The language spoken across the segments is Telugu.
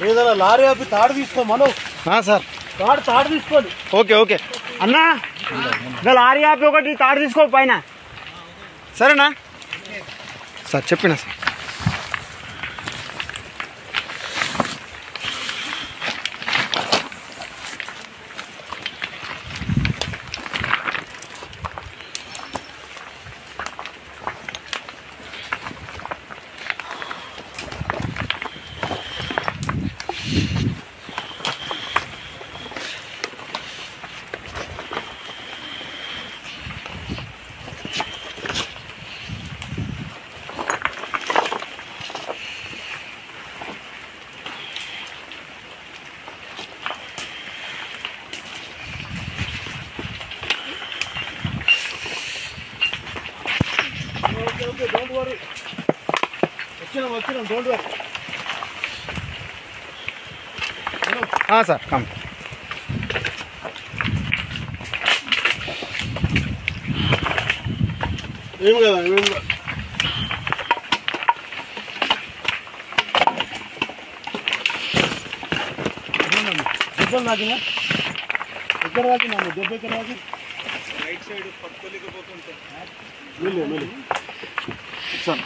ఏదైనా లారీ ఆపి తాడు తీసుకో మనం. సార్ తాడు తీసుకోండి. ఓకే ఓకే అన్నా, లారీ ఆపి ఒకటి తాడు తీసుకో పైన. సరేనా సార్, చెప్పినా సార్. Okay, don't worry. వచ్చినాం, don't worry. Sir come. ఏం కదా దెబ్బలు నాకినా ఎక్కడ తాకినా దెబ్బ ఎక్కడ తాకి రైట్ సైడ్ పట్టుకోలేకపోతుంటే సార్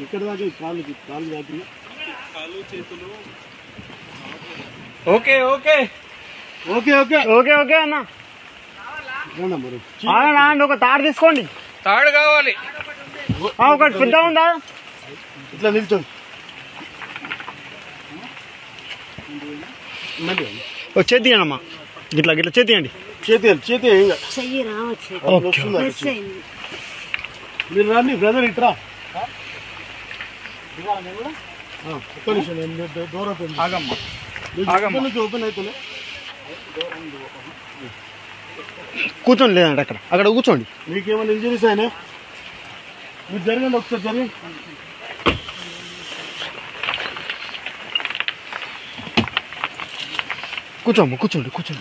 ఇక్కడ దాకా కాలు దాకిన కాలు చేతులు. Okay okay okay okay okay okay అన్న, ఒక తాడు తీసుకోండి. తాడు కావాలి, ఒకటి పెద్ద ఉందా? ఇట్లా నిల్చోండి. చేతియండమ్మా, గిట్లా గిట్లా చేతియండి. చేతి మీరు రండి బ్రదర్, ఇట్రా. ఒక్క నిమిషం, డోర్ ఓపెన్ ఓపెన్ అవుతుంది. కూర్చోండి, లేదంటే అక్కడ కూర్చోండి. మీకేమైనా ఇంజరీస్ అయినా మీరు జరగండి, ఒకసారి జరగండి. కూర్చోమ్మ, కూర్చోండి కూర్చో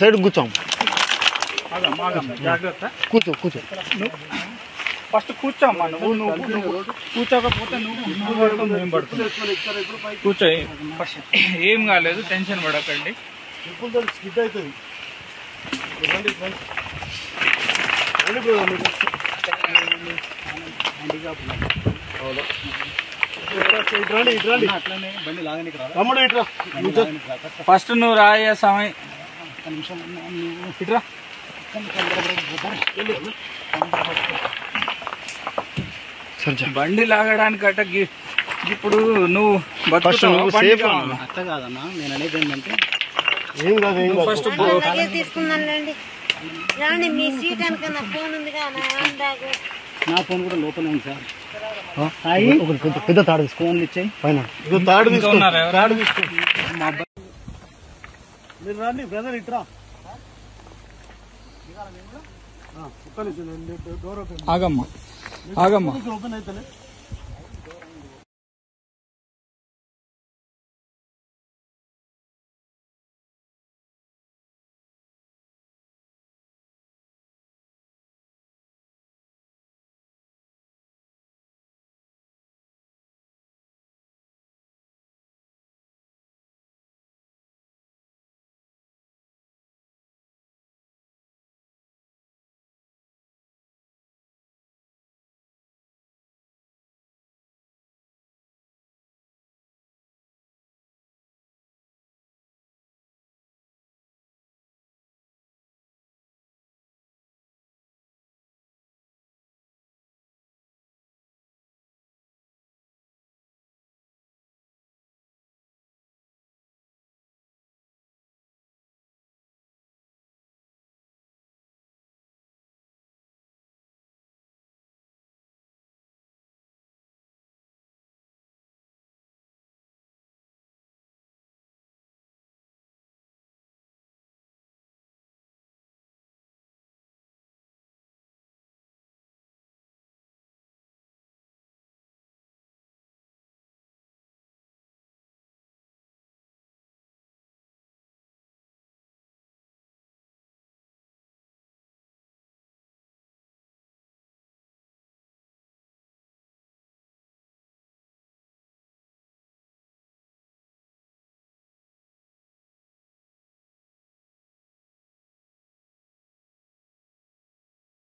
సైడ్ కూర్చోమ్మ. జాగ్రత్త, కూర్చో. ఫస్ట్ కూర్చోమ్మా. నువ్వు కూర్చోకపోతే నువ్వు మేము పడుతుంది. కూర్చో, ఏం కాలేదు, టెన్షన్ పడకండి. స్కిడ్ అవుతుంది. ఫస్ట్ నువ్వు రాయ సమయం ఇట్రా. బండి లాగడానికి అట్ట ఇప్పుడు నువ్వు అట్ట కాదన్నా, నేను అనేది ఏంటంటే ఏం కాదు. ఫస్ట్ తీసుకున్నానులేండి. రాండి, మీ సీట్ అనుకున్న ఫోన్ ఉంది కదా, నా ఫోన్ కూడా లోపల ఉంది సార్. పెద్ద తాడు తీసుకోండి, ఇచ్చాయి పైన. తాడు తీసుకోండి. మీరు రండి బ్రదర్, ఇట్రా. ఆగమ్మా ఓపెన్ అవుతుంది.